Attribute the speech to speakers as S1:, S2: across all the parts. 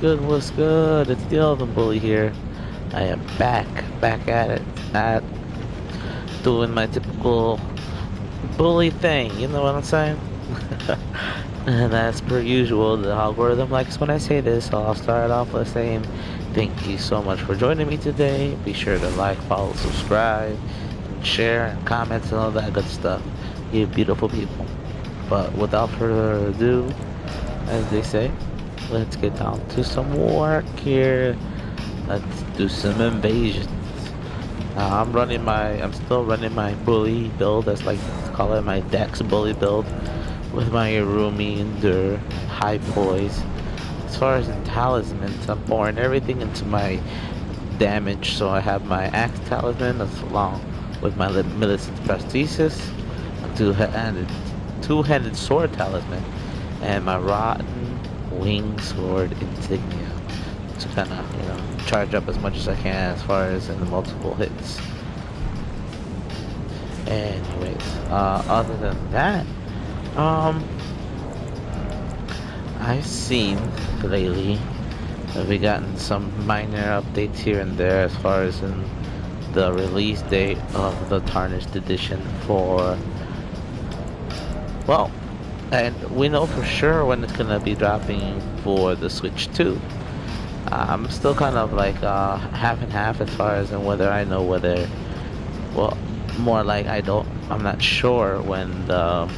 S1: good, what's good? It's the Elven Bully here. I am back at it, at doing my typical bully thing, you know what I'm saying? And as per usual, the algorithm likes when I say this, so I'll start off with saying thank you so much for joining me today. Be sure to like, follow, subscribe, and share, and comment, and all that good stuff. You beautiful people. But without further ado, as they say, let's get down to some work here. Let's do some invasions. I'm still running my bully build, as like to call it, my Dex bully build, with my Irumi and their high poise. As far as the talismans, I'm pouring everything into my damage, so I have my axe talisman that's along with my millicent prosthesis, a two-handed sword talisman, and my rotten wing sword insignia to kind of, charge up as much as I can as far as in the multiple hits. Anyways, other than that, um, I've seen lately that we gotten some minor updates here and there as far as in the release date of the Tarnished edition for, well, and we know for sure when it's gonna be dropping for the Switch 2. I'm still kind of like half and half as far as in whether I know whether, well, more like I'm not sure when the,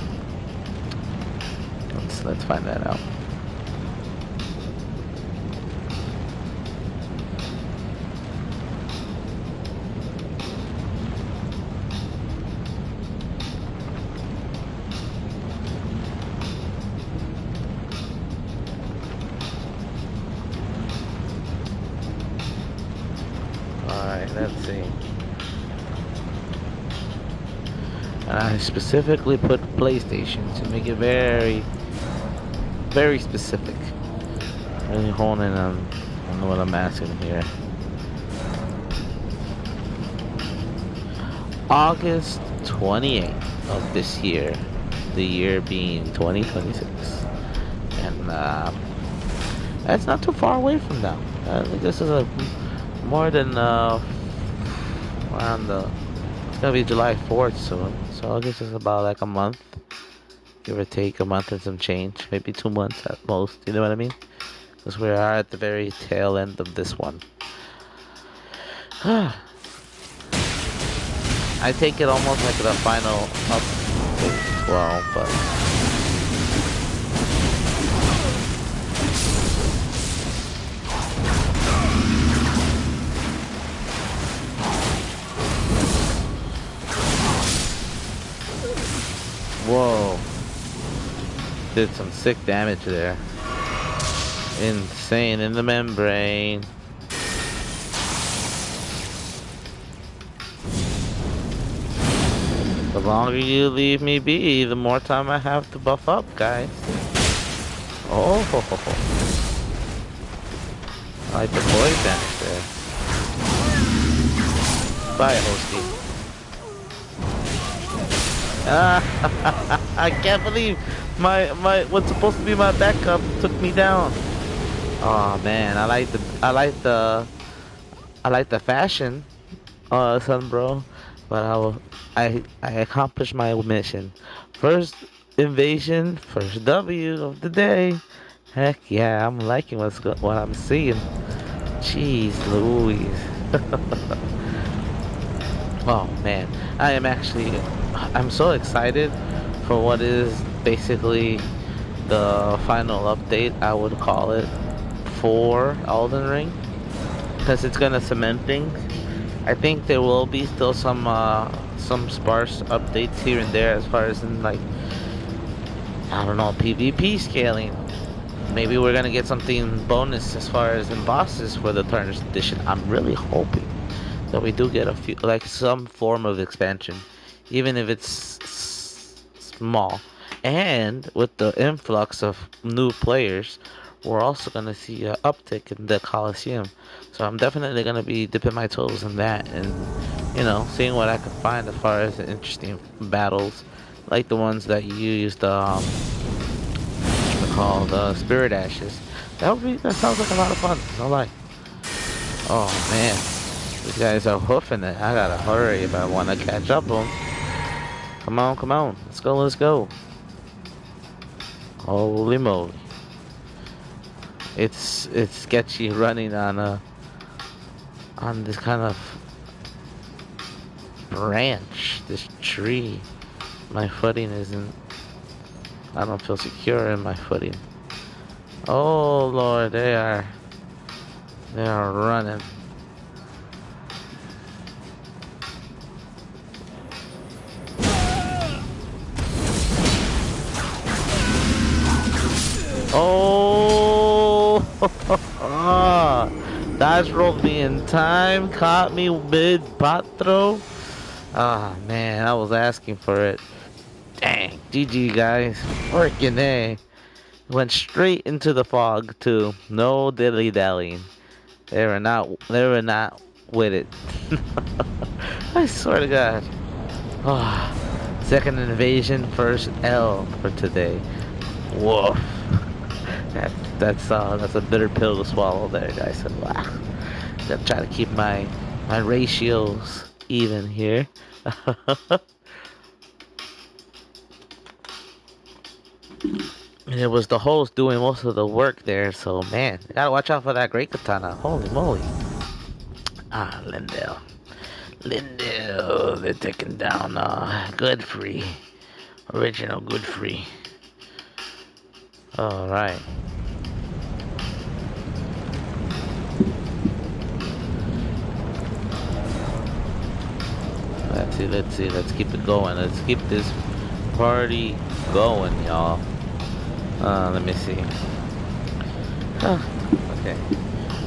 S1: let's find that out. Alright, let's see. And I specifically put PlayStation to make it very, very specific. Really honing on what I'm asking here. August 28th of this year, the year being 2026. And that's not too far away from now. I think this is a more than around the, it's gonna be July 4th soon. So I guess it's about like a month, give or take a month and some change, maybe 2 months at most. You know what I mean? Because we are at the very tail end of this one. I take it almost like the final update as well, but whoa, did some sick damage there. Insane in the membrane. The longer you leave me be, the more time I have to buff up, guys. Oh, ho, ho, ho. I like the void damage there. Bye, Hosty. I can't believe my what's supposed to be my backup took me down. Oh man, I like the fashion, son, bro. But I accomplished my mission. First invasion, first W of the day. Heck yeah, I'm liking what I'm seeing. Jeez Louise. Oh man, I'm so excited for what is basically the final update, I would call it, for Elden Ring, because it's gonna cement things. I think there will be still some sparse updates here and there as far as in like, I don't know, PvP scaling. Maybe we're gonna get something bonus as far as in bosses for the Tarnished edition. I'm really hoping that we do get a few, like some form of expansion, even if it's small. And with the influx of new players, we're also gonna see an uptick in the Coliseum. So I'm definitely gonna be dipping my toes in that, and seeing what I can find as far as interesting battles, like the ones that you used, called Spirit Ashes. That sounds like a lot of fun. No lie. Oh man, these guys are hoofing it. I gotta hurry if I want to catch up them. Come on, come on. Let's go, let's go. Holy moly. It's sketchy running on this kind of branch, this tree. My footing isn't, I don't feel secure in my footing. Oh Lord, they are running. Oh, dodge rolled me in time, caught me mid bot throw. Ah man, I was asking for it. Dang, GG guys, freaking A. Went straight into the fog too. No dilly dallying. They were not with it. I swear to God. Ah, second invasion, first L for today. Woof. That's a bitter pill to swallow there, guys. So, wow. Gotta try to keep my ratios even here. And it was the host doing most of the work there, so man, you gotta watch out for that great katana. Holy moly. Ah, Lindell. Lindell, they're taking down Godfrey. Original Godfrey. Alright. Let's see, let's keep it going. Let's keep this party going, y'all. Let me see. Huh. Okay.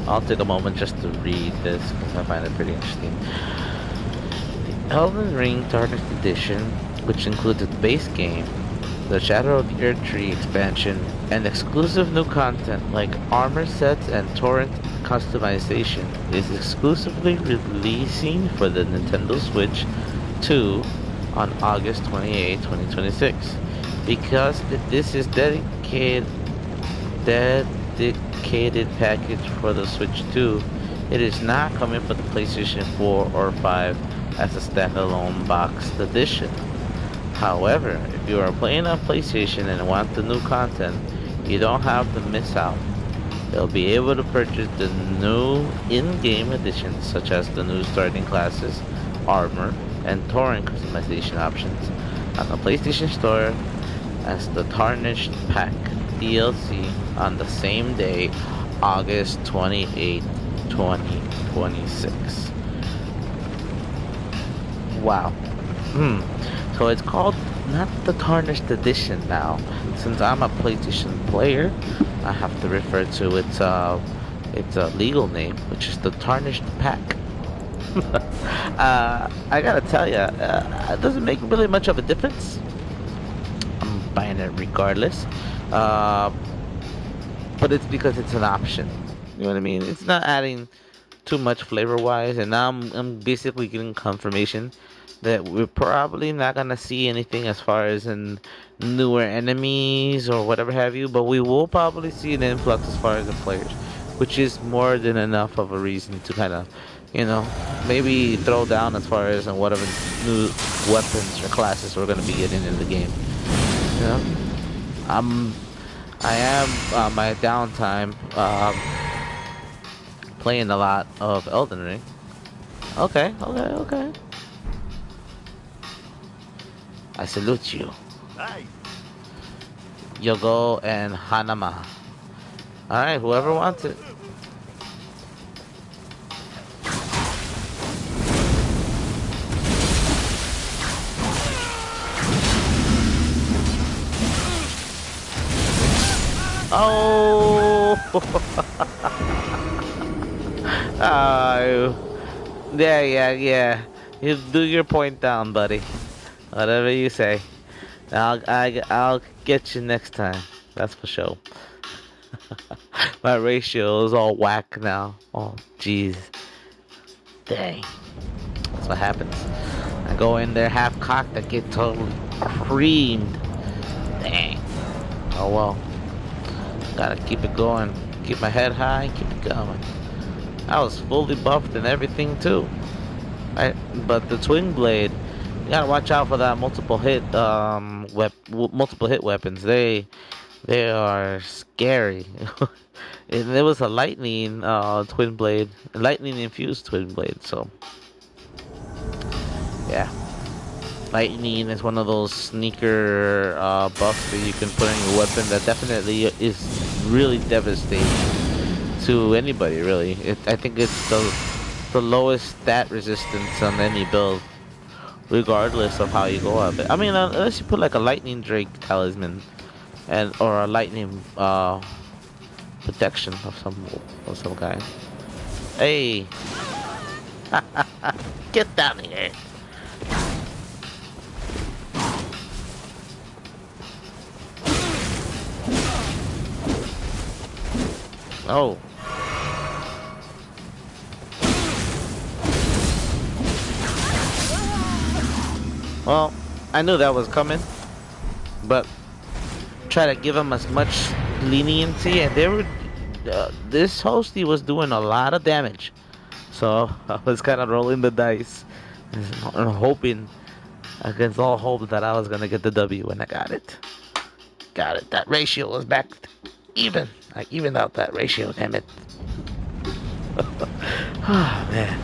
S1: I'll take a moment just to read this because I find it pretty interesting. The Elden Ring Tarnished Edition, which includes the base game, the Shadow of the Erdtree expansion, and exclusive new content like armor sets and torrent customization, is exclusively releasing for the Nintendo Switch 2 on August 28, 2026. Because this is dedicated package for the Switch 2, it is not coming for the PlayStation 4 or 5 as a standalone boxed edition. However, if you are playing on PlayStation and want the new content, you don't have to miss out. You'll be able to purchase the new in-game additions such as the new starting classes, armor, and torrent customization options on the PlayStation Store as the Tarnished Pack DLC on the same day, August 28, 2026. Wow. So it's called not the Tarnished Edition now. Since I'm a PlayStation player, I have to refer to its legal name, which is the Tarnished Pack. I gotta tell ya, it doesn't make really much of a difference. I'm buying it regardless. But it's because it's an option. You know what I mean? It's not adding too much flavor wise, and now I'm basically getting confirmation that we're probably not gonna see anything as far as in newer enemies or whatever have you, but we will probably see an influx as far as the players, which is more than enough of a reason to kind of, maybe throw down as far as in whatever new weapons or classes we're gonna be getting in the game. You know, I'm I am my downtime playing a lot of Elden Ring. Okay, okay, okay. I salute you.
S2: Hey.
S1: Yogo and Hanama. Alright, whoever wants it. Oh! Yeah. You do your point down, buddy. Whatever you say. I'll get you next time. That's for sure. My ratio is all whack now. Oh, jeez. Dang. That's what happens. I go in there half cocked, I get totally creamed. Dang. Oh well. Gotta keep it going. keep my head high, and keep it going. I was fully buffed and everything too. But the twin blade, you gotta watch out for that multiple hit weapons. They are scary. And there was a lightning twin blade, lightning infused twin blade. So yeah, lightning is one of those sneaker buffs that you can put in your weapon that definitely is really devastating to anybody. Really, I think it's the lowest stat resistance on any build, regardless of how you go at it. I mean, unless you put like a lightning Drake talisman and or a lightning protection of some kind. Hey, get down here! Oh, well, I knew that was coming, but try to give him as much leniency, and they were. This hostie was doing a lot of damage, so I was kind of rolling the dice and hoping against all hope that I was gonna get the W, and I got it. Got it. That ratio was back even. I evened out that ratio. Damn it. Oh man.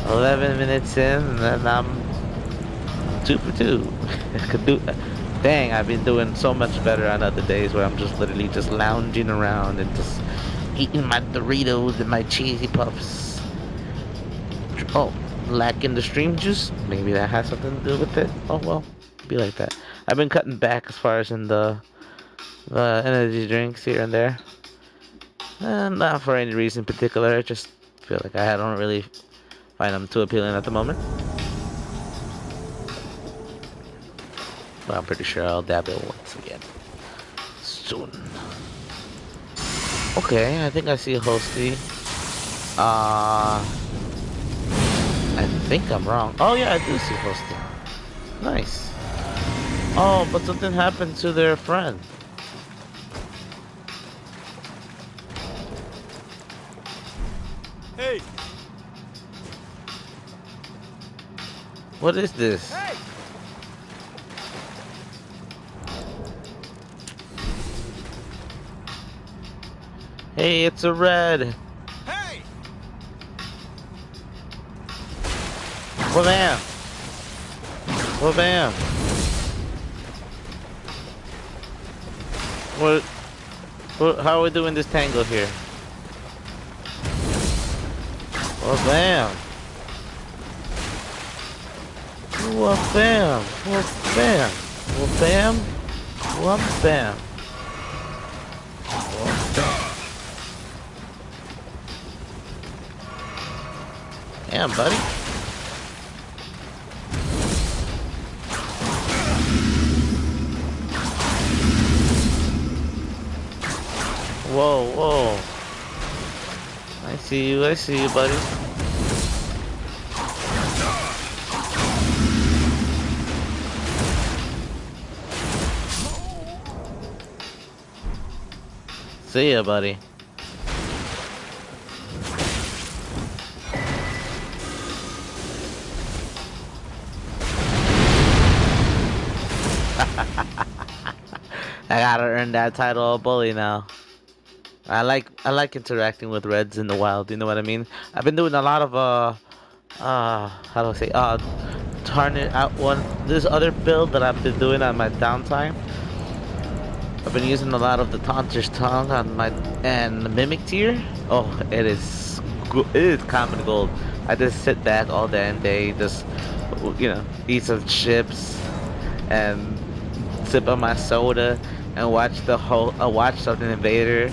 S1: 11 minutes in, and then I'm 2 for 2. I could do. Dang, I've been doing so much better on other days where I'm just literally just lounging around and just eating my Doritos and my cheesy puffs. Oh, lacking the stream juice? Maybe that has something to do with it. Oh well, be like that. I've been cutting back as far as in the energy drinks here and there. Not for any reason in particular. I just feel like I don't really find them too appealing at the moment. But I'm pretty sure I'll dab it once again soon. Okay, I think I see a hostie. I think I'm wrong. Oh yeah, I do see hostie. Nice. Oh, but something happened to their friend.
S2: Hey!
S1: What is this?
S2: Hey!
S1: Hey, it's a red.
S2: Hey!
S1: Well, bam. Well, bam. How are we doing this tango here? Well, bam. Well, bam. Well, bam. Well, bam. Well, bam. Well, bam. Damn, buddy. Whoa, whoa. I see you, buddy. See ya, buddy. I gotta earn that title of bully now. I like interacting with reds in the wild, you know what I mean? I've been doing a lot of how do I say tarnish out one this other build that I've been doing on my downtime. I've been using a lot of the Tarnished tongue on my and the mimic tier. Oh, it is common gold. I just sit back all day and day, just eat some chips and sip on my soda and watch something invader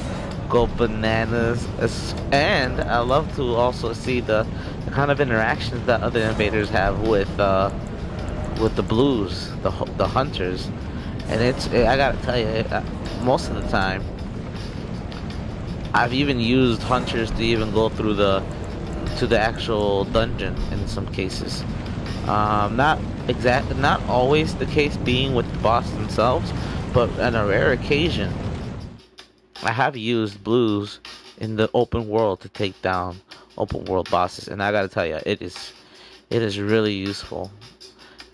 S1: go bananas. And I love to also see the kind of interactions that other invaders have with the blues, the hunters. And I gotta tell you, most of the time, I've even used hunters to even go through to the actual dungeon in some cases. Not always the case being with the boss themselves, but on a rare occasion, I have used blues in the open world to take down open world bosses, and I gotta tell you, it is really useful.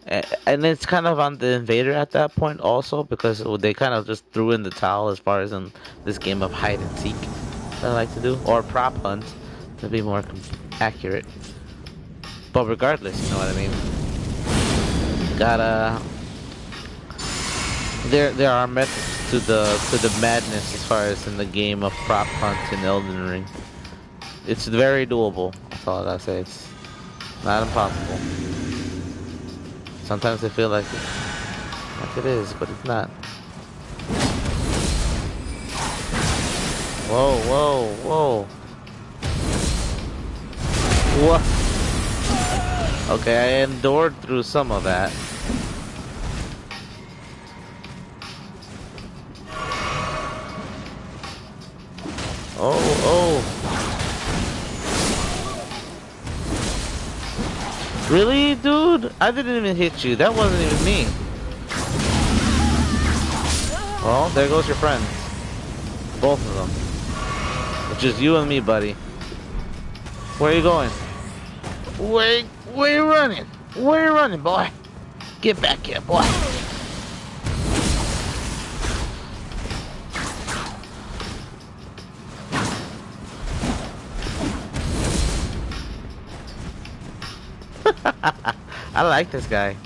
S1: And it's kind of on the invader at that point also because they kind of just threw in the towel as far as in this game of hide and seek that I like to do, or prop hunt to be more accurate. But regardless, you know what I mean. Gotta there are methods to the madness as far as in the game of prop hunt in Elden Ring. It's very doable. That's all I gotta say. It's not impossible. Sometimes I feel like it is, but it's not. Whoa, whoa, whoa. What? Okay, I endured through some of that. Oh, oh. Really, dude? I didn't even hit you. That wasn't even me. Well, there goes your friends. Both of them. It's just you and me, buddy. Where are you going? Where you running? Where you running, boy? Get back here, boy. I like this guy.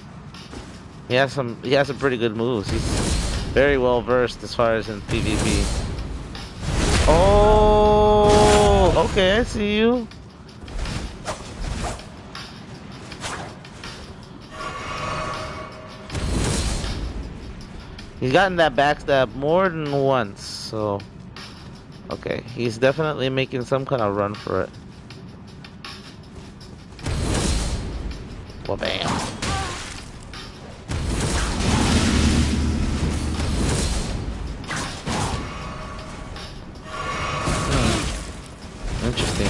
S1: He has some pretty good moves. He's very well versed as far as in PvP. Oh, okay, I see you. He's gotten that backstab more than once, so okay, he's definitely making some kind of run for it. Well, bam. Interesting.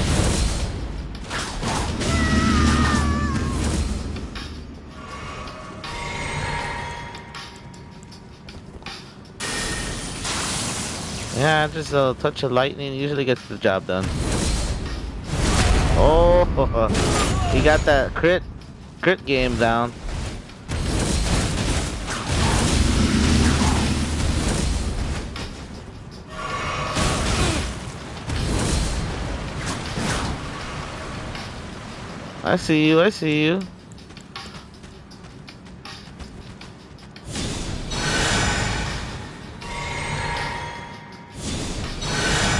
S1: Yeah, just a touch of lightning usually gets the job done. Oh, he got that crit game down. I see you, I see you.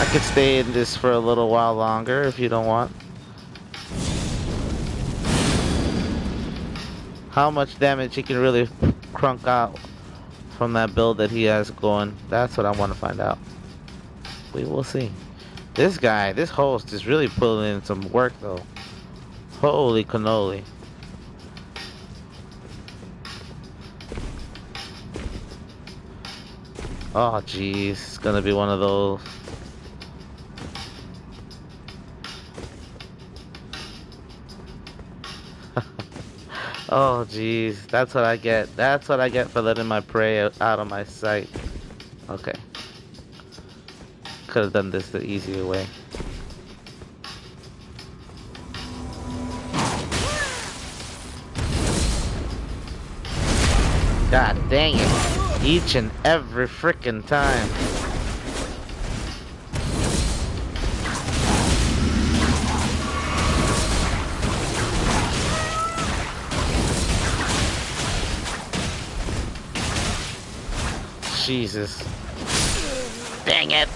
S1: I could stay in this for a little while longer if you don't want. How much damage he can really crunk out from that build that he has going. That's what I want to find out. We will see. This guy, this host is really pulling in some work though. Holy cannoli. Oh jeez, it's gonna be one of those. Oh jeez, that's what I get. That's what I get for letting my prey out of my sight. Okay. Could have done this the easier way. God dang it. Each and every freaking time. Jesus. Dang it.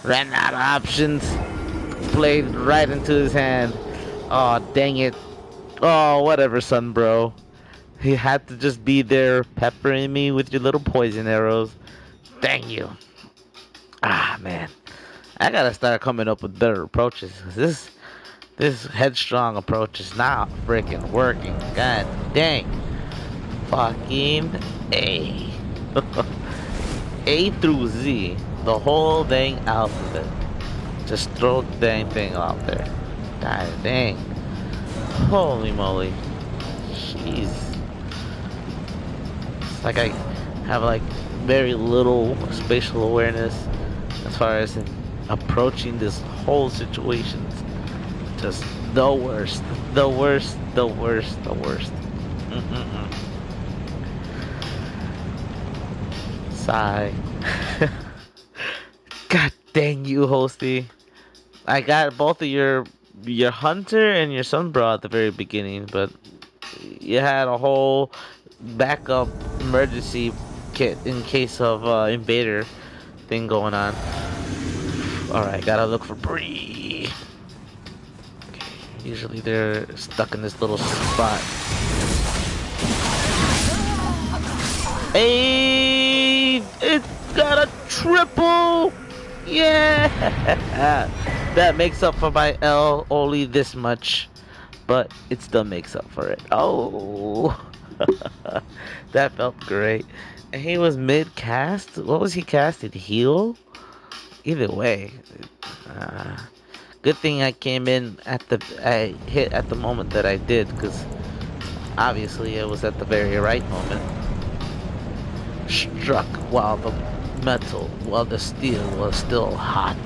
S1: Ran out of options. Played right into his hand. Oh, dang it. Oh, whatever, son, bro. He had to just be there peppering me with your little poison arrows. Dang you. Ah, man. I gotta start coming up with better approaches. This headstrong approach is not freaking working. God dang. Fucking A. A through Z. The whole dang alphabet. Just throw the dang thing out there. God dang. Holy moly. Jeez. It's like I have like very little spatial awareness. as far as in approaching this whole situation. Just the worst, the worst, the worst, the worst. Mm-mm-mm. Sigh. God dang you, Hosty. I got both of your hunter and your sunbro at the very beginning, but you had a whole backup emergency kit in case of invader thing going on. Alright, gotta look for Bree. Okay, usually they're stuck in this little spot. Hey, it's got a triple! Yeah! That makes up for my L only this much, but it still makes up for it. Oh! That felt great. And he was mid cast? What was he casted? Heal? Either way. Uh, Good thing I came in I hit at the moment that I did, because obviously it was at the very right moment. Struck while the steel was still hot.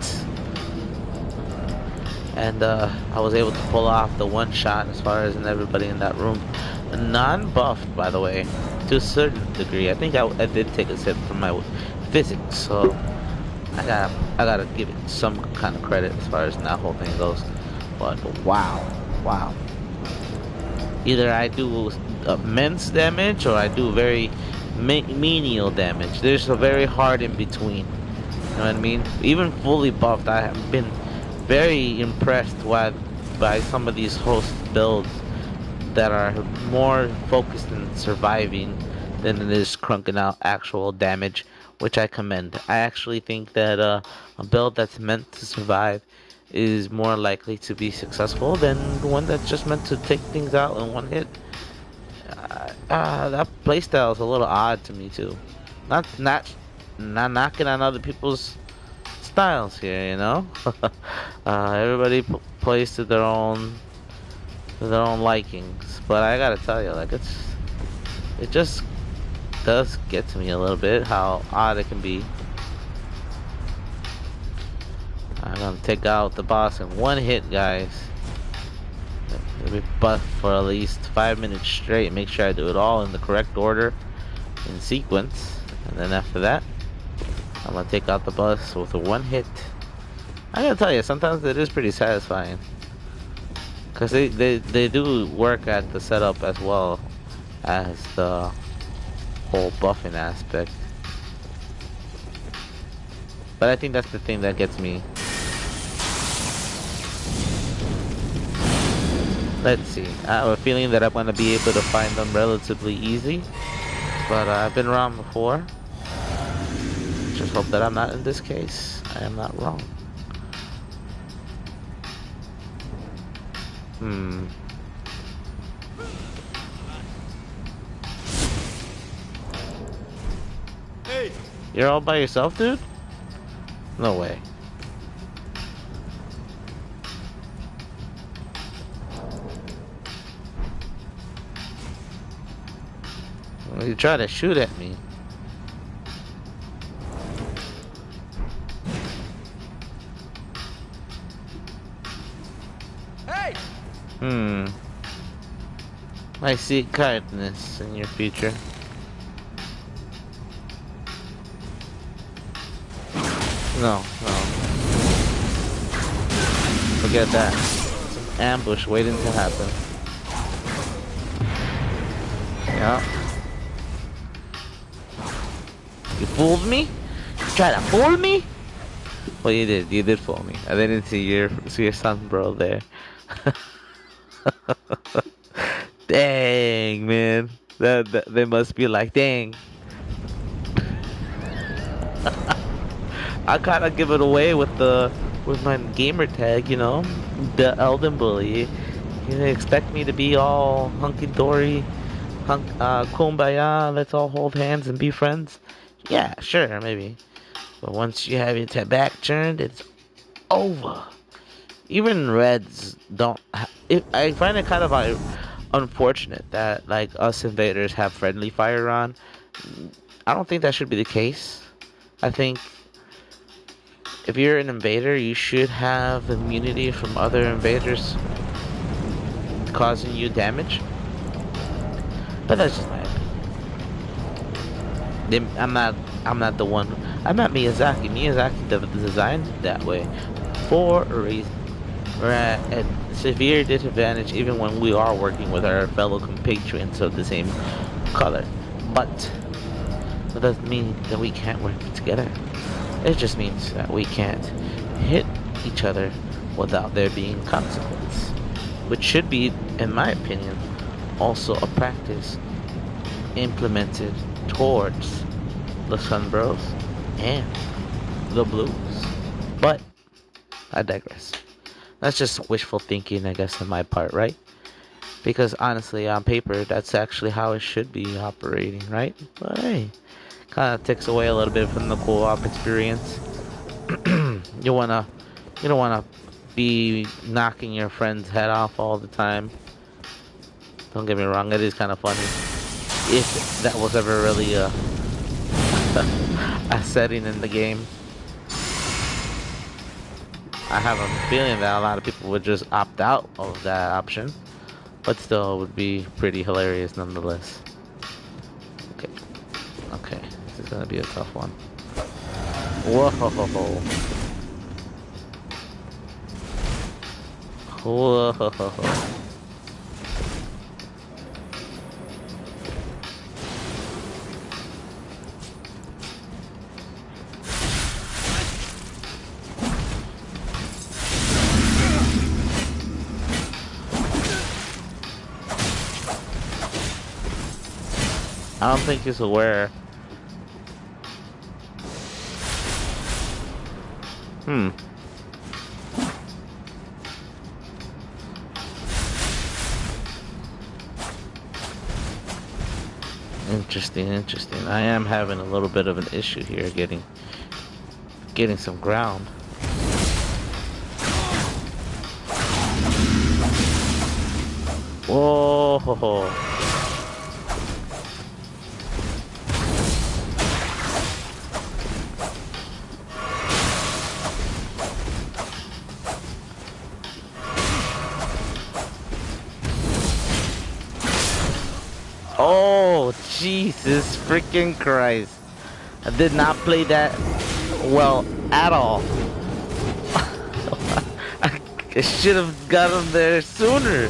S1: And I was able to pull off the one shot as far as in everybody in that room. Non-buffed, by the way, to a certain degree. I think I did take a sip from my physics, so I gotta give it some kind of credit as far as that whole thing goes. But wow, wow. Either I do immense damage or I do very menial damage. There's a very hard in between. You know what I mean? Even fully buffed, I have been very impressed by some of these host builds that are more focused in surviving than it is crunking out actual damage, which I commend. I actually think that a build that's meant to survive is more likely to be successful than the one that's just meant to take things out in one hit. That playstyle is a little odd to me too. Not not not knocking on other people's styles here, you know. Everybody plays to their own likings, but I gotta tell you, like it just does get to me a little bit how odd it can be. I'm gonna take out the boss in one hit, guys. Let me buff for at least 5 minutes straight. Make sure I do it all in the correct order, in sequence, and then after that, I'm gonna take out the boss with a one hit. I gotta tell you, sometimes it is pretty satisfying. Because they do work at the setup as well as the whole buffing aspect. But I think that's the thing that gets me. Let's see. I have a feeling that I'm going to be able to find them relatively easy. But I've been wrong before. Just hope that I'm not in this case. I am not wrong.
S2: Hey!
S1: You're all by yourself, dude? No way. You try to shoot at me.
S2: Hey!
S1: I see kindness in your future. No, no. Forget that. It's an ambush waiting to happen. Yeah. You fooled me? You tried to fool me? Well, you did. You did fool me. I didn't see your son, bro, there. Dang, man. That they must be like, dang. I kind of give it away with my gamer tag, you know, the Elden Bully. You expect me to be all hunky dory, kumbaya, let's all hold hands and be friends? Yeah, sure, maybe. But once you have your back turned, it's over. Even Reds don't. I find it kind of unfortunate that like us invaders have friendly fire on. I don't think that should be the case. I think if you're an invader, you should have immunity from other invaders causing you damage. But that's just my opinion. I'm not. I'm not the one. I'm not Miyazaki. Miyazaki designed it that way for a reason. We're at severe disadvantage even when we are working with our fellow compatriots of the same color. But that doesn't mean that we can't work together. It just means that we can't hit each other without there being consequence. Which should be, in my opinion, also a practice implemented towards the Sunbros and the Blues. But I digress. That's just wishful thinking, I guess, on my part, right? Because honestly, on paper, that's actually how it should be operating, right? But hey, kind of takes away a little bit from the co-op experience. you wanna, you don't wanna be knocking your friend's head off all the time. Don't get me wrong, it is kind of funny if that was ever really a a setting in the game. I have a feeling that a lot of people would just opt out of that option, but still, it would be pretty hilarious nonetheless. Okay, okay, this is gonna be a tough one. Whoa, whoa. I don't think he's aware. Hmm. Interesting, interesting. I am having a little bit of an issue here getting some ground. Whoa. Oh, Jesus freaking Christ. I did not play that well at all. I should have got him there sooner.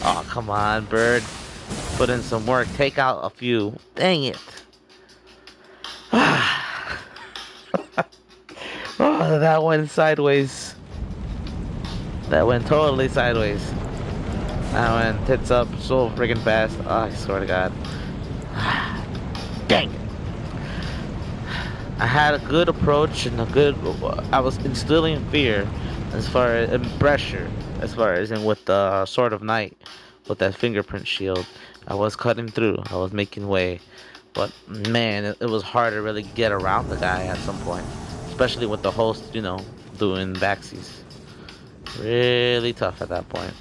S1: Oh, come on, bird. Put in some work. Take out a few. Dang it. Oh, that went sideways. That went totally sideways. That went tits up so freaking fast. Oh, I swear to God. Dang it. I had a good approach and a good. I was instilling fear as far as and pressure, as far as in with the Sword of Night, with that fingerprint shield. I was cutting through. I was making way, but man, it was hard to really get around the guy at some point, especially with the host, doing backsies. Really tough at that point.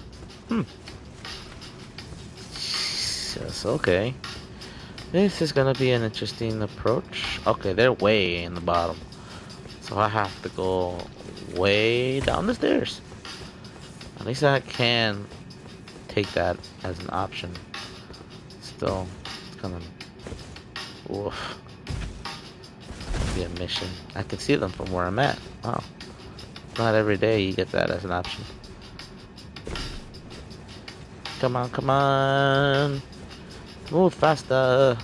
S1: Hmm. Yes. Okay. This is gonna be an interesting approach. Okay, they're way in the bottom. So I have to go way down the stairs. At least I can take that as an option. Still, it's gonna oof, be a mission. I can see them from where I'm at. Wow. Not every day you get that as an option. Come on, come on. Move faster.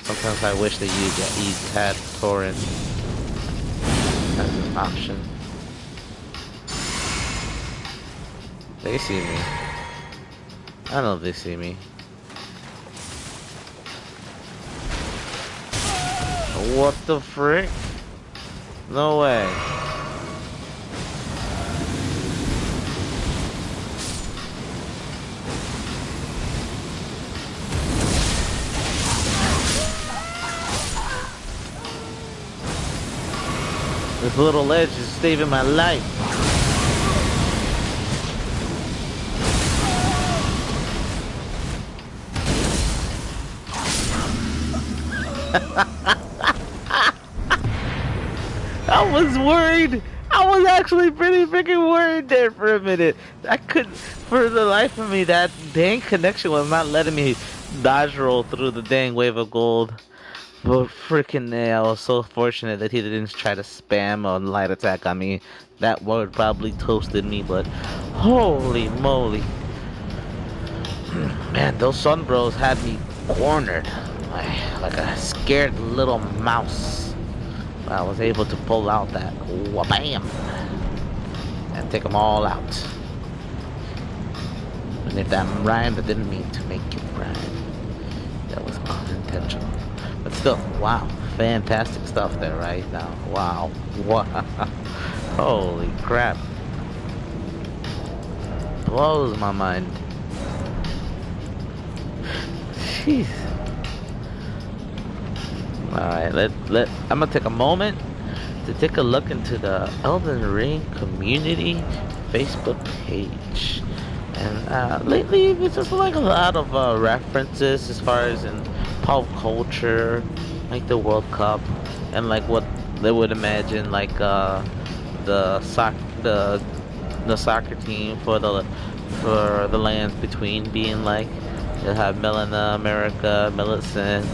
S1: Sometimes I wish that you had torrent as an option. They see me. I know they see me. What the frick? No way. This little ledge is saving my life. was worried. I was actually pretty freaking worried there for a minute. I couldn't, for the life of me, that dang connection was not letting me dodge roll through the dang wave of gold. But freaking I was so fortunate that he didn't try to spam a light attack on me. That would probably toasted me, but holy moly. Man, those Sun Bros had me cornered. Like a scared little mouse. I was able to pull out that wha-bam and take them all out. And if that rhymed, I didn't mean to make it rhyme. That was unintentional. But still, wow, fantastic stuff there right now. Wow, wow, holy crap. Blows my mind. Jeez. Alright, I'm gonna take a moment to take a look into the Elden Ring community Facebook page. And lately, it's just like a lot of references as far as in pop culture, like the World Cup, and like what they would imagine, like the the soccer team for the lands between being like. You'll have Melina, America, Millicent,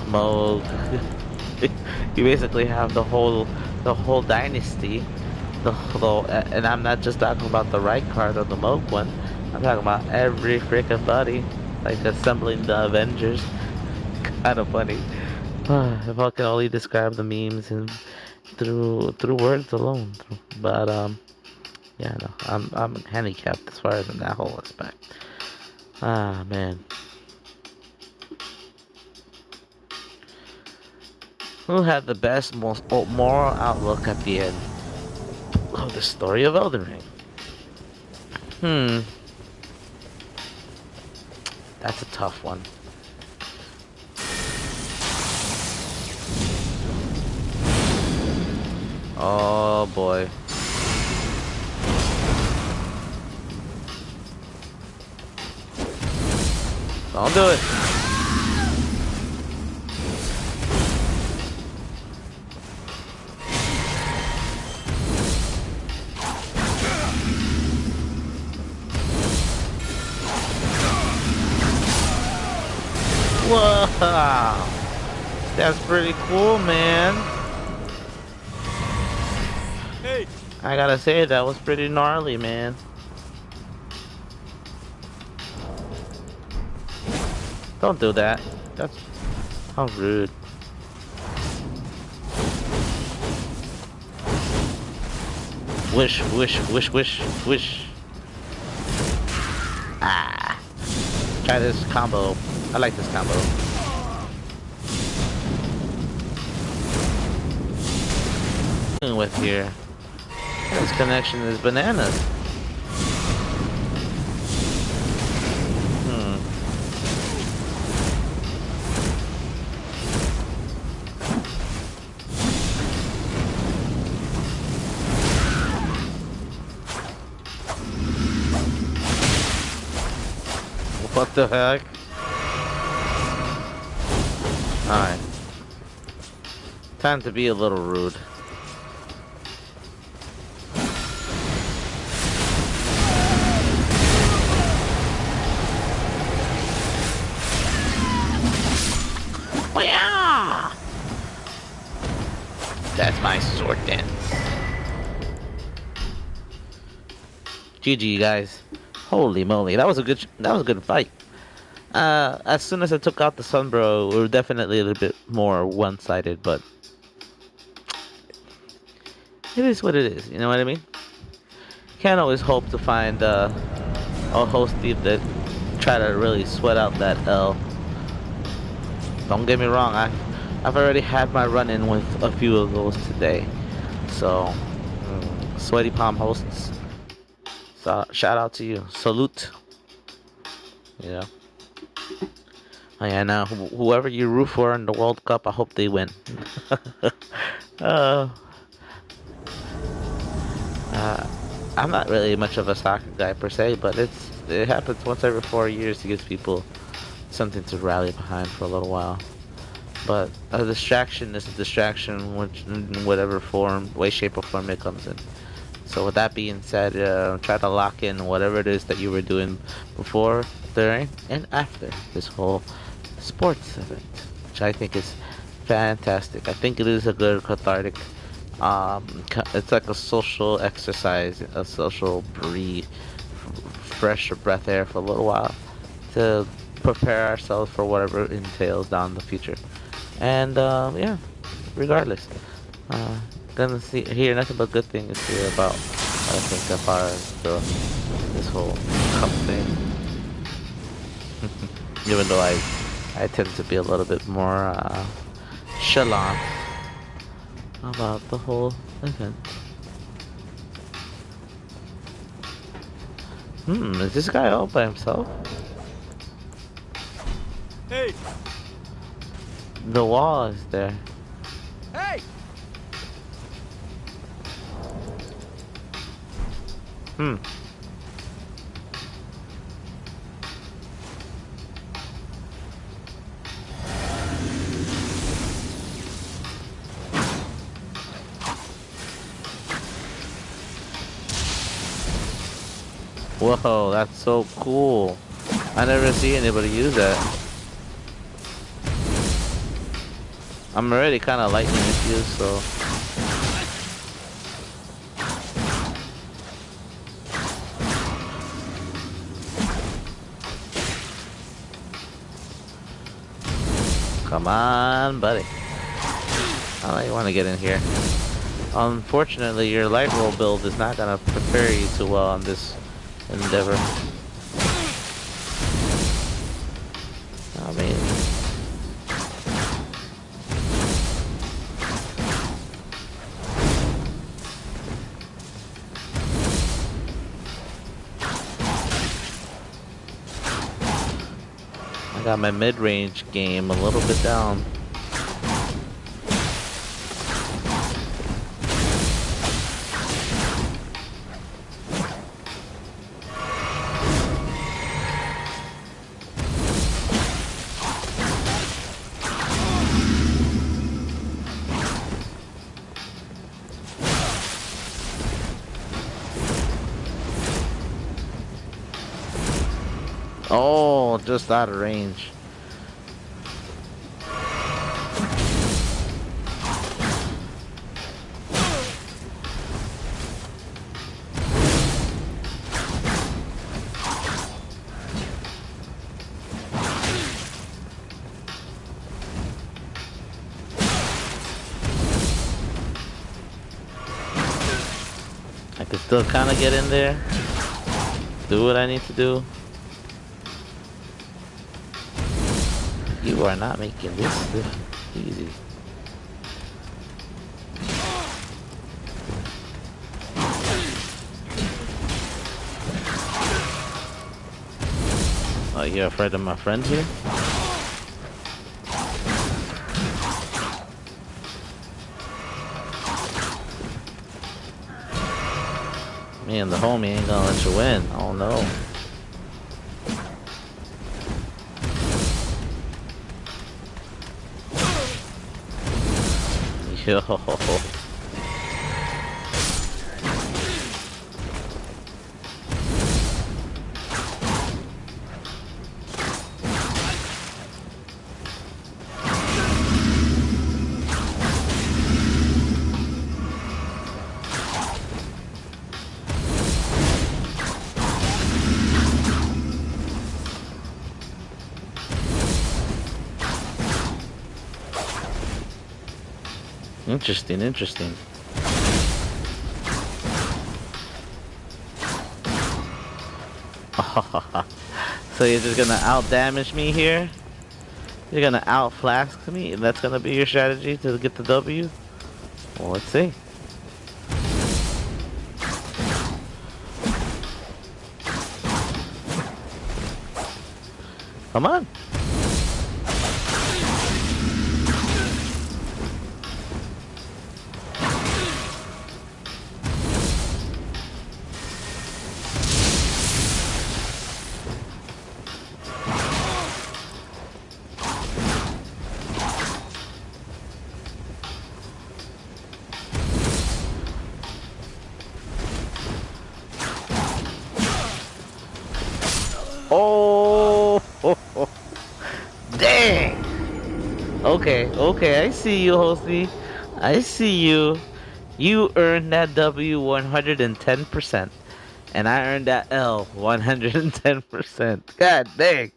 S1: Moog. You basically have the whole dynasty. And I'm not just talking about the right card or the Moog one. I'm talking about every freaking buddy, like assembling the Avengers. Kind of funny. If I can only describe the memes and through words alone. But yeah, no, I'm handicapped as far as in that whole aspect. Ah man. Who had the best, most moral outlook at the end of the story of Elden Ring? That's a tough one. Oh boy. Don't do it. Wow. That's pretty cool, man.
S2: Hey!
S1: I gotta say, that was pretty gnarly, man. Don't do that. That's how rude. Wish, wish, wish, wish, wish. Ah. Try this combo. I like this combo. With here. This connection is bananas. What the heck? Alright. Time to be a little rude. Yeah! That's my sword dance. GG, guys. Holy moly, that was a good fight. As soon as I took out the Sunbro, we were definitely a little bit more one-sided, but it is what it is. You know what I mean? Can't always hope to find a host team that try to really sweat out that L. Don't get me wrong, I've already had my run-in with a few of those today. So, sweaty palm hosts. So, shout out to you. Salute. You know. Oh yeah, now whoever you root for in the World Cup, I hope they win. uh, I'm not really much of a soccer guy per se, but it happens once every 4 years. It gives people something to rally behind for a little while. But a distraction is a distraction, which in whatever form, way, shape, or form it comes in. So with that being said, try to lock in whatever it is that you were doing before, during, and after this whole sports event, which I think is fantastic. I think it is a good cathartic. It's like a social exercise, a social breathe, fresh breath air for a little while to prepare ourselves for whatever it entails down the future. And yeah, regardless, uh, gonna hear nothing but good things here about what I think as far as this whole cup thing. Even though I tend to be a little bit more chalant about the whole event. Is this guy all by himself?
S2: Hey!
S1: The wall is there.
S2: Hey!
S1: Hmm. Whoa, that's so cool. I never see anybody use that. I'm already kind of lightning infused, so come on, buddy. I know you want to get in here. Unfortunately, your light roll build is not gonna prepare you too well on this endeavor. I mean, I got my mid-range game a little bit down. Oh, just out of range. I can still kind of get in there, do what I need to do. You are not making this easy. Oh, you're afraid of my friend here? Me and the homie ain't gonna let you win. Oh no. Yo. Interesting, interesting. So you're just gonna out damage me here? You're gonna out flask me, and that's gonna be your strategy to get the W? Well, let's see. Come on. Oh, dang. Okay, okay, I see you, Hosty. I see you. You earned that W 110%, and I earned that L 110%. God dang.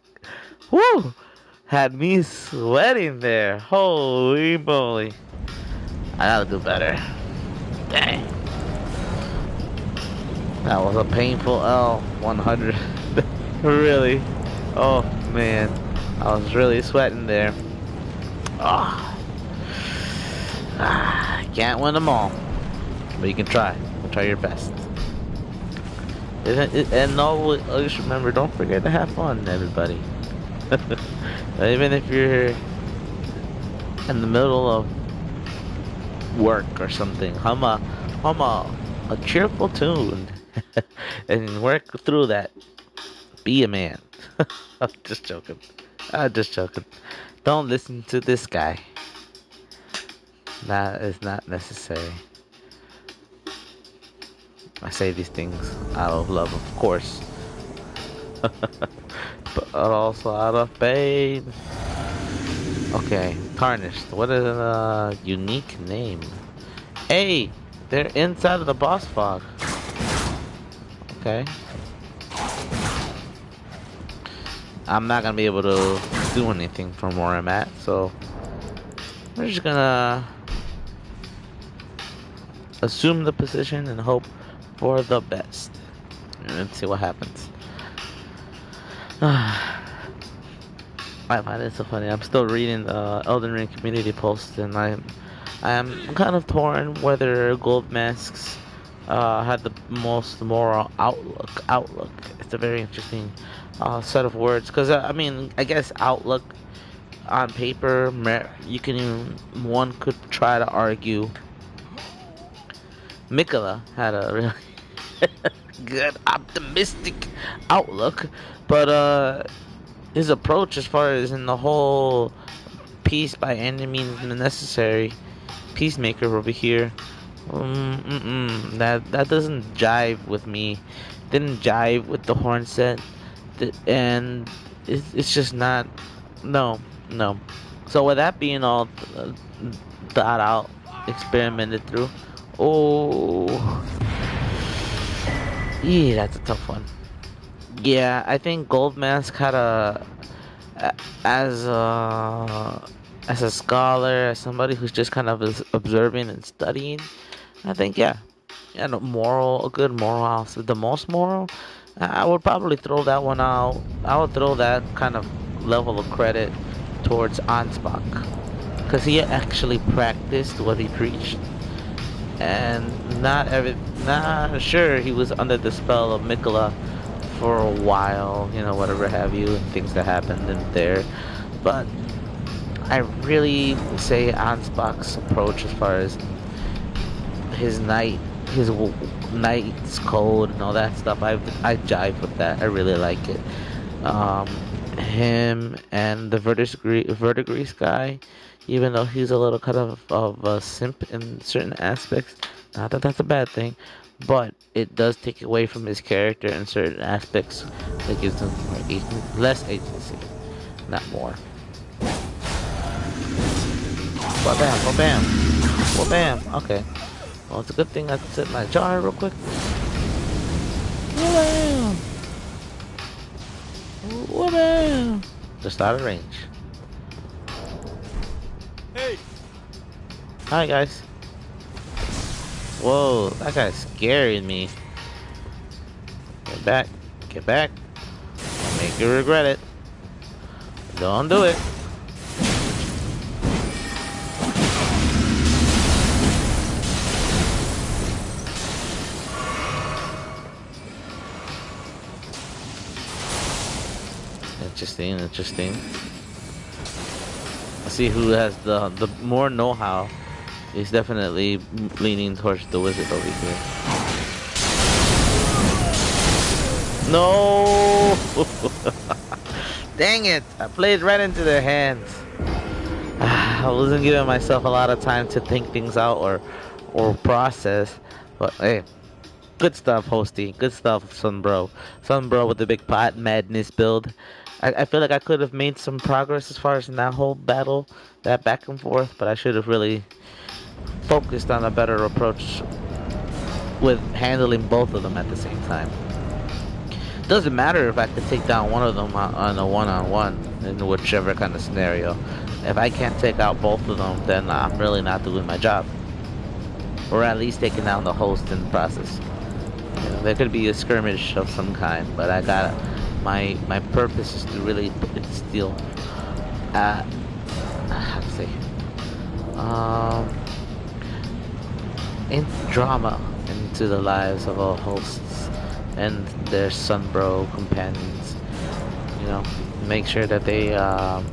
S1: Woo! Had me sweating there. Holy moly. I gotta do better. Dang. That was a painful L 100. Really. Oh man. I was really sweating there. Ah. Can't win them all. But you can try. Try your best. And always remember, don't forget to have fun, everybody. Even if you're in the middle of work or something, hum a cheerful tune and work through that. Be a man. I'm just joking. I'm just joking. Don't listen to this guy. That is not necessary. I say these things out of love, of course, but also out of pain. Okay, Tarnished. What is a unique name? Hey, they're inside of the boss fog. Okay. I'm not gonna be able to do anything from where I'm at, so we're just gonna assume the position and hope for the best. And let's see what happens. I find it so funny. I'm still reading the Elden Ring community post, and I'm kind of torn whether gold masks had the most moral outlook. It's a very interesting set of words, because I mean, I guess outlook on paper, you can even, one could try to argue Mikola had a really good optimistic outlook, but his approach as far as in the whole peace by any means necessary peacemaker over here, that doesn't jive with me. Didn't jive with the horn set, and it's just not. No, no. So with that being all thought out, experimented through. Oh, yeah, that's a tough one. Yeah, I think Gold Mask had a- as a as a scholar, as somebody who's just kind of is observing and studying. I think yeah, a good moral house. The most moral, I would probably throw that one out. I would throw that kind of level of credit towards Ansbach, because he actually practiced what he preached, and not sure he was under the spell of Mikola for a while, whatever have you, and things that happened in there. But I really say Ansbach's approach as far as his knight's code and all that stuff. I jive with that. I really like it. Um, Him and the verdigris guy, even though he's a little kind of a simp in certain aspects. Not that that's a bad thing, but it does take away from his character in certain aspects that gives him less agency, not more. Well, bam, well, bam, well, bam. Okay. Well, it's a good thing I can set my jar real quick. Wham! Wham! Just out of range.
S2: Hey!
S1: Hi, guys. Whoa, that guy scared me. Get back. Get back. I'll make you regret it. Don't do it. Interesting, interesting. Let's see who has the more know-how. He's definitely leaning towards the wizard over here. No! Dang it! I played right into their hands. I wasn't giving myself a lot of time to think things out or process. But hey, Good stuff, Hosty. Good stuff, Sunbro. Sunbro with the big pot madness build. I feel like I could have made some progress as far as in that whole battle, that back and forth, but I should have really focused on a better approach with handling both of them at the same time. Doesn't matter if I could take down one of them on a one-on-one in whichever kind of scenario. If I can't take out both of them, then I'm really not doing my job, or at least taking down the host in the process. You know, there could be a skirmish of some kind, but I got my purpose is to really instill how to say um in drama into the lives of our hosts and their Sunbro companions. You know, make sure that they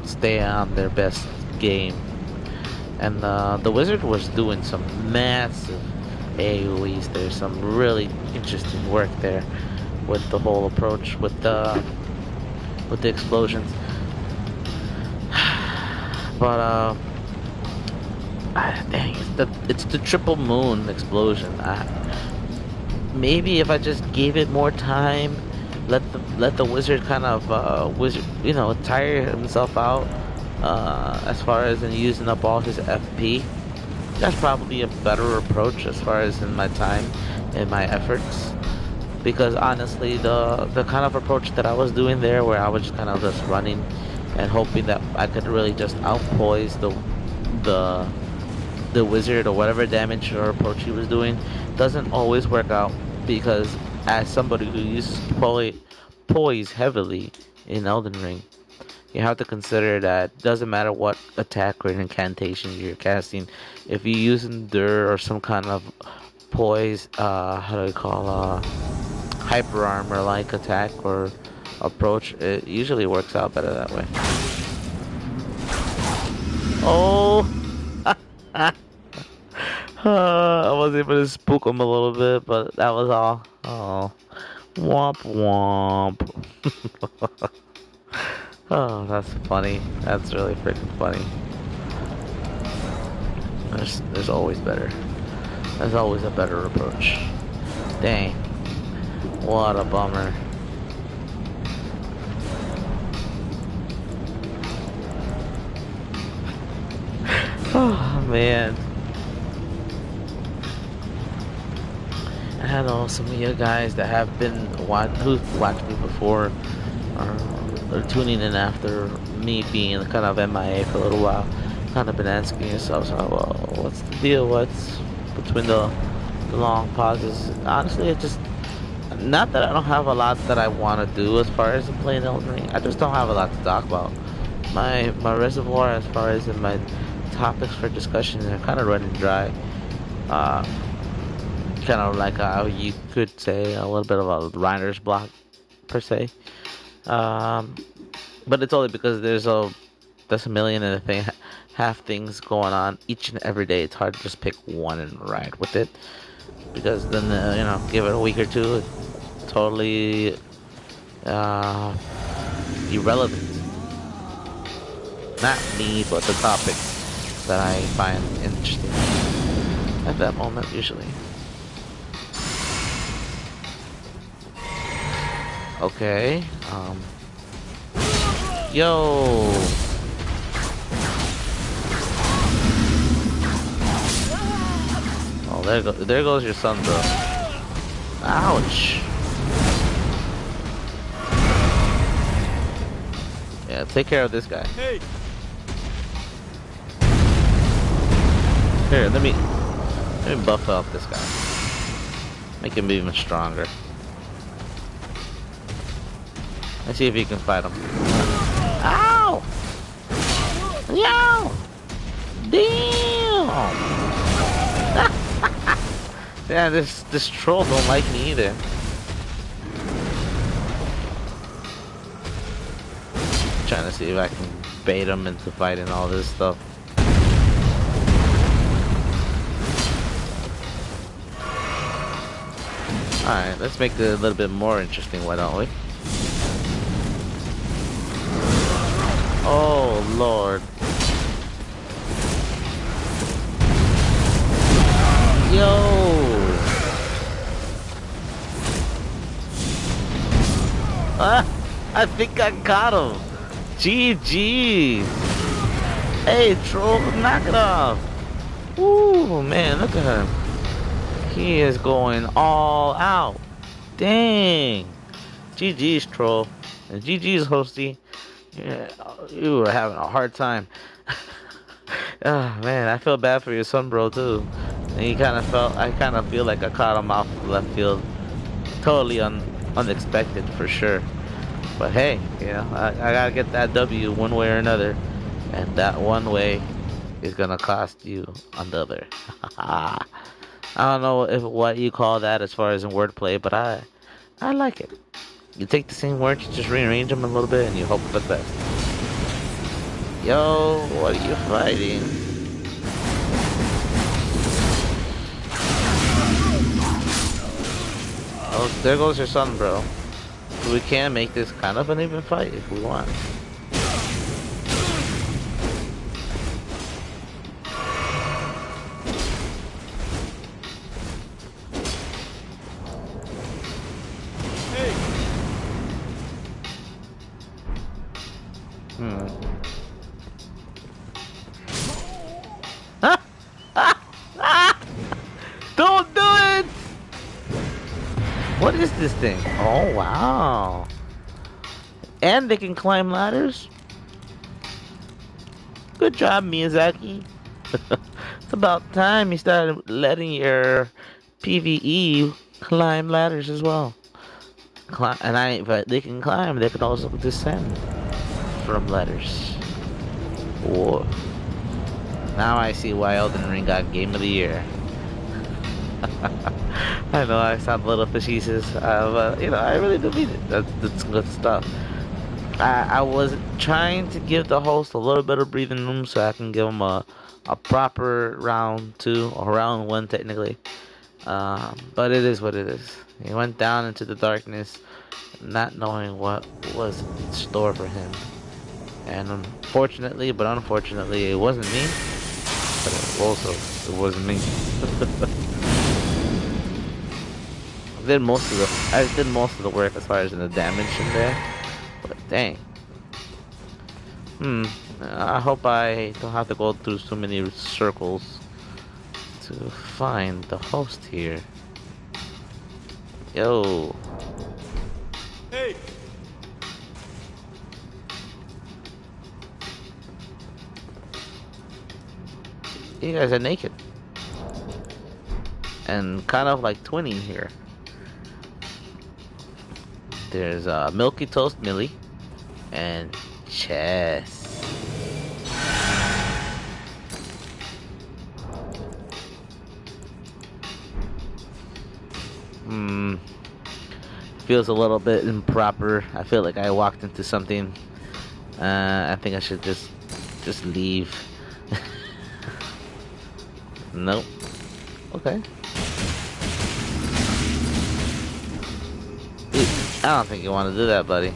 S1: stay on their best game. And the wizard was doing some massive AoEs. There's some really interesting work there with the whole approach with the explosions. But dang, it's the triple moon explosion. Maybe if I just gave it more time, let the wizard kind of tire himself out as far as in using up all his FP. That's probably a better approach as far as in my time and my efforts. Because honestly, the kind of approach that I was doing there, where I was just kind of just running and hoping that I could really just outpoise the the wizard or whatever damage or approach he was doing, doesn't always work out. Because as somebody who uses poise heavily in Elden Ring, you have to consider that doesn't matter what attack or incantation you're casting, if you use endure or some kind of poise, how do I call hyper armor like attack or approach, it usually works out better that way. Oh, I was able to spook him a little bit, but that was all. Oh, womp womp. Oh, that's funny. That's really freaking funny. There's always better. There's always a better approach. Dang. What a bummer. Oh, man. I know some of you guys that have been who've watched me before are tuning in after me being kind of MIA for a little while. Kind of been asking yourselves, oh, well, what's the deal? What's between the long pauses? Honestly, it just not that I don't have a lot that I want to do as far as playing Elden Ring. I just don't have a lot to talk about. My reservoir as far as in my topics for discussion are kind of running dry. Uh, Kind of like you could say a little bit of a writer's block per se. Um, but it's only because there's a million and a thing half things going on each and every day. It's hard to just pick one and ride with it, because then give it a week or two, it's totally uh, irrelevant. Not me, but the topic that I find interesting at that moment usually. Okay. Yo. Oh, there goes your son, bro. Ouch. Yeah, take care of this guy.
S2: Hey.
S1: Here, let me buff up this guy. Make him even stronger. Let's see if he can fight him. Ow! Yo! Damn! Yeah, this troll don't like me either. Trying to see if I can bait him into fighting all this stuff. Alright, let's make it a little bit more interesting, why don't we? Oh, Lord. Yo! Ah, I think I caught him. GG. Hey, troll, knock it off. Ooh, man, look at him. He is going all out. Dang. GG's, troll. And GG's, hosty. Yeah, you were having a hard time. Ah, man, I feel bad for your son, bro, too. And he kind of felt, I kind of feel like I caught him off left field. Totally unexpected, for sure. But hey, I gotta get that W one way or another. And that one way is gonna cost you another. I don't know if what you call that as far as in wordplay, but I like it. You take the same words, you just rearrange them a little bit, and you hope for the best. Yo, what are you fighting? Oh, there goes your son, bro. We can make this kind of an even fight if we want.
S2: Hey!
S1: Hmm. Don't do it! What is this thing? Oh, wow. And they can climb ladders? Good job, Miyazaki. It's about time you started letting your PvE climb ladders as well. But they can climb, they can also descend from ladders. Whoa. Now I see why Elden Ring got Game of the Year. I know I sound a little facetious, but I really do mean it. That's good stuff. I was trying to give the host a little bit of breathing room so I can give him a proper round two or round one technically. But it is what it is. He went down into the darkness, not knowing what was in store for him. And unfortunately, it wasn't me. But it wasn't me. I did most of the work as far as in the damage in there. But dang. Hmm. I hope I don't have to go through so many circles to find the host here. Yo.
S2: Hey!
S1: You guys are naked. And kind of like twinning here. There's Milky Toast Millie and Chess. Hmm. Feels a little bit improper. I feel like I walked into something. I think I should just leave. Nope. Okay. I don't think you want to do that, buddy.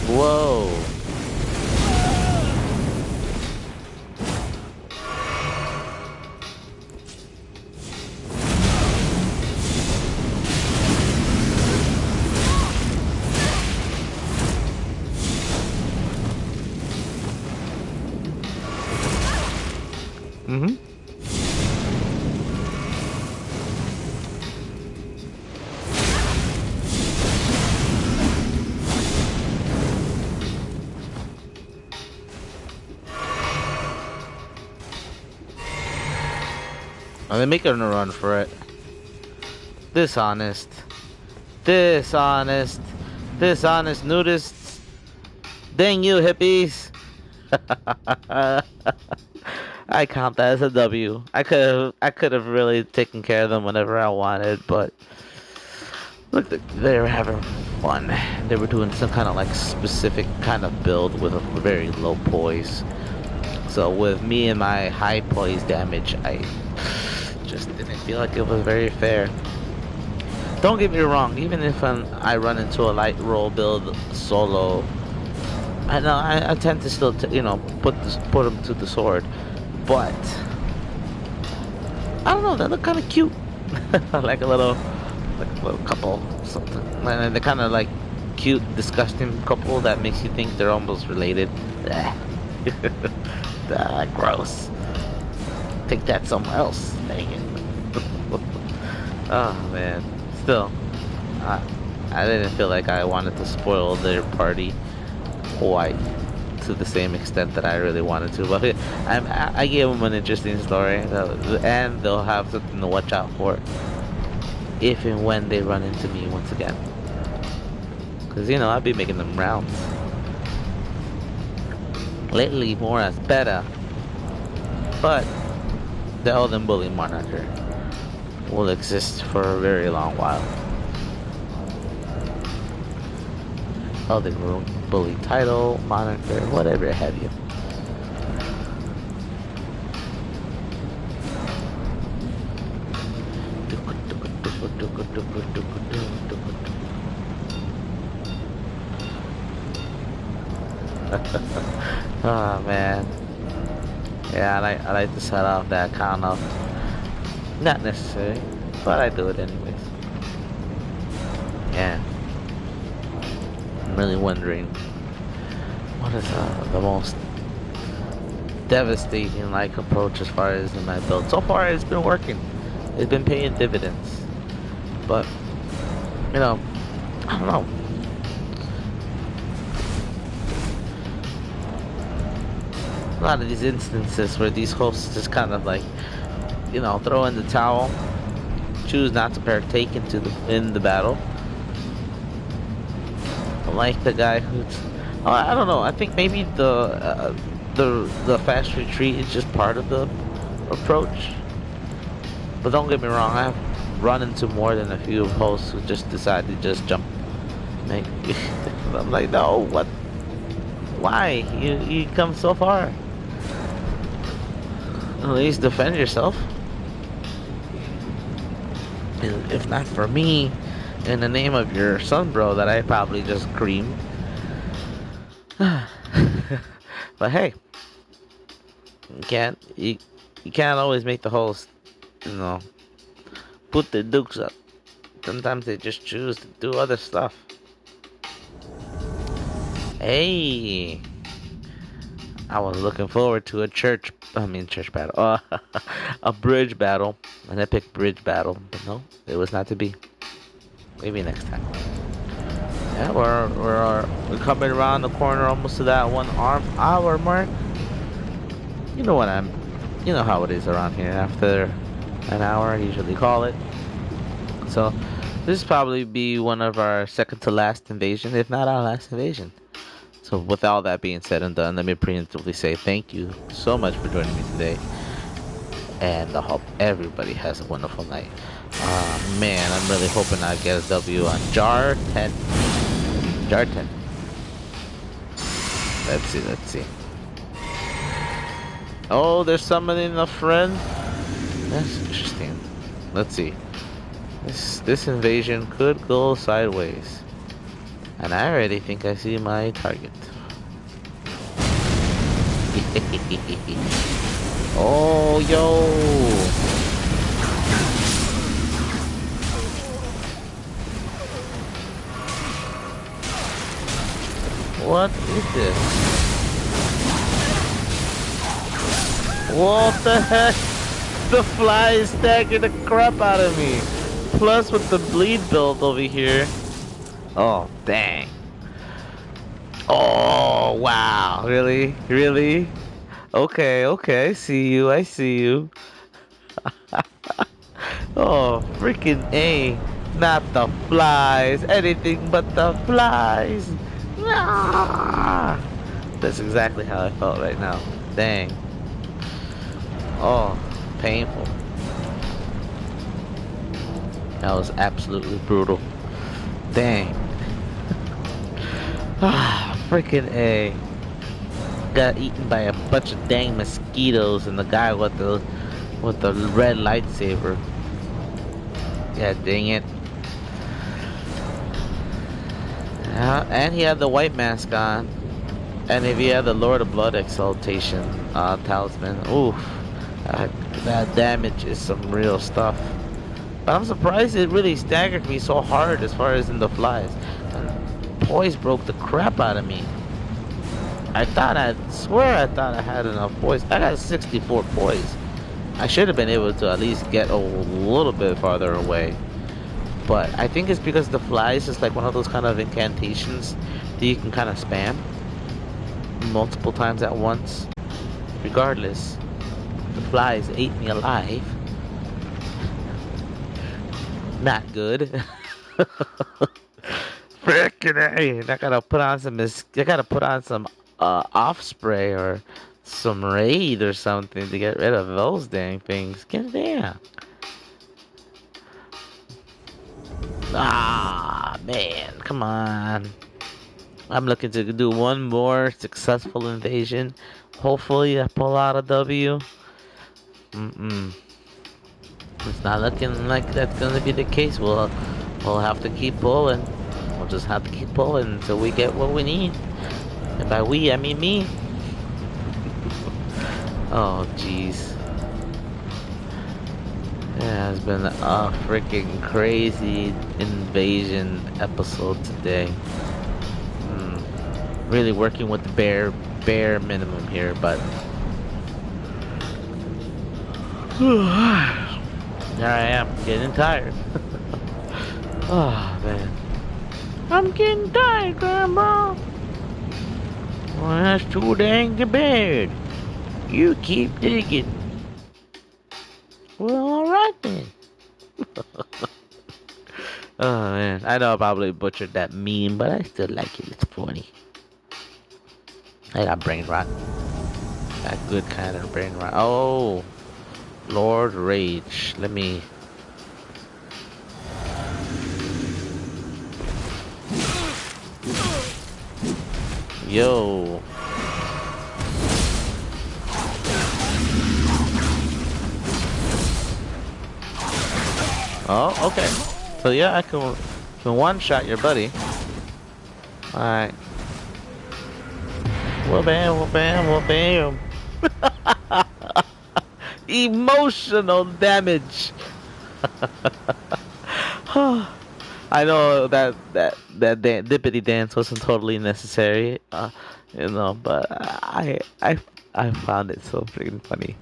S1: Whoa. Mm-hmm. Oh, they make it a run for it. Dishonest. Dishonest. Dishonest nudists. Dang you, hippies. I count that as a W. I could have really taken care of them whenever I wanted, but Look, they were having fun. They were doing some kind of like specific kind of build with a very low poise. So with me and my high poise damage, I just didn't feel like it was very fair. Don't get me wrong, even if I run into a light roll build solo, I know I tend to still put them to the sword, but I don't know, they look kind of cute, like a little couple something, and they're kind of like cute, disgusting couple that makes you think they're almost related. Gross. Take that somewhere else. Dang it. Oh man. Still, I I didn't feel like I wanted to spoil their party quite to the same extent that I really wanted to. But I gave them an interesting story, and they'll have something to watch out for if and when they run into me once again. Cause I'll be making them rounds. Lately, more as better, but the Elden Bully moniker will exist for a very long while. Elden Bully title, moniker, whatever have you. Oh man. Yeah, I like to set off that kind of, not necessary, but I do it anyways. Yeah. I'm really wondering what is the most devastating like approach as far as in my build. So far it's been working. It's been paying dividends. But I don't know. A lot of these instances where these hosts just kind of like, throw in the towel, choose not to partake in the battle. Like the guy who's, oh, I don't know. I think maybe the fast retreat is just part of the approach. But don't get me wrong, I've run into more than a few hosts who just decide to just jump. Like, I'm like, no, what? Why? You come so far. At least defend yourself. If not for me, in the name of your son, bro, that I probably just creamed. But hey, you can't always make the host, you know, put the dukes up. Sometimes they just choose to do other stuff. Hey, I was looking forward to church battle, a bridge battle, an epic bridge battle, but no, it was not to be. Maybe next time. Yeah, we're coming around the corner almost to that 1 hour mark. You know what you know how it is around here. After an hour, I usually call it. So this probably be one of our second to last invasion, if not our last invasion. So with all that being said and done, let me preemptively say thank you so much for joining me today, and I hope everybody has a wonderful night. Man, I'm really hoping I get a W on Jar 10. Jar 10. Let's see. Oh, there's summoning a friend? That's interesting. Let's see. This invasion could go sideways. And I already think I see my target. Oh, yo! What is this? What the heck? The fly is stacking the crap out of me. Plus with the bleed build over here. Oh, dang. Oh, wow. Really? Really? Okay, I see you. Oh, freaking A. Not the flies. Anything but the flies. Ah! That's exactly how I felt right now. Dang. Oh, painful. That was absolutely brutal. Dang. Ah, freaking A. Got eaten by a bunch of dang mosquitoes and the guy with the red lightsaber. Yeah, dang it. Yeah, and he had the white mask on. And if he had the Lord of Blood exaltation talisman, oof, uh, that damage is some real stuff. But I'm surprised it really staggered me so hard as far as in the flies. And poise broke the crap out of me. Swear I thought I had enough poise. I got 64 poise. I should have been able to at least get a little bit farther away. But I think it's because the flies is like one of those kind of incantations that you can kind of spam multiple times at once. Regardless, the flies ate me alive. Not good. Frickin' A. I gotta put on some off spray or some raid or something to get rid of those dang things. Get there. Ah, man, come on. I'm looking to do one more successful invasion. Hopefully I pull out a W. It's not looking like that's gonna be the case. We'll have to keep pulling. We'll just have to keep pulling until we get what we need. And by we, I mean me. Oh, jeez. Yeah, it's been a freaking crazy invasion episode today. Really working with the bare minimum here, but there I am, getting tired. Oh man, I'm getting tired, Grandma. Well, that's too dang bad. You keep digging. Well, alright then. Oh man, I know I probably butchered that meme, but I still like it. It's funny. I got brain rot. That good kind of brain rot. Oh, Lord Rage. Let me. Yo. Oh, okay. So yeah, I can one-shot your buddy. Alright. Wha-bam, wha-bam, wha-bam. Emotional damage. I know that dippity dance wasn't totally necessary, but I found it so freaking funny.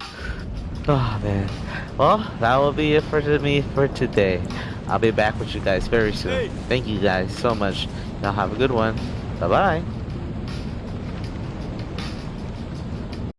S1: Oh man. Well, that will be it for me for today. I'll be back with you guys very soon.
S2: Hey!
S1: Thank you guys so much. Y'all have a good one. Bye bye.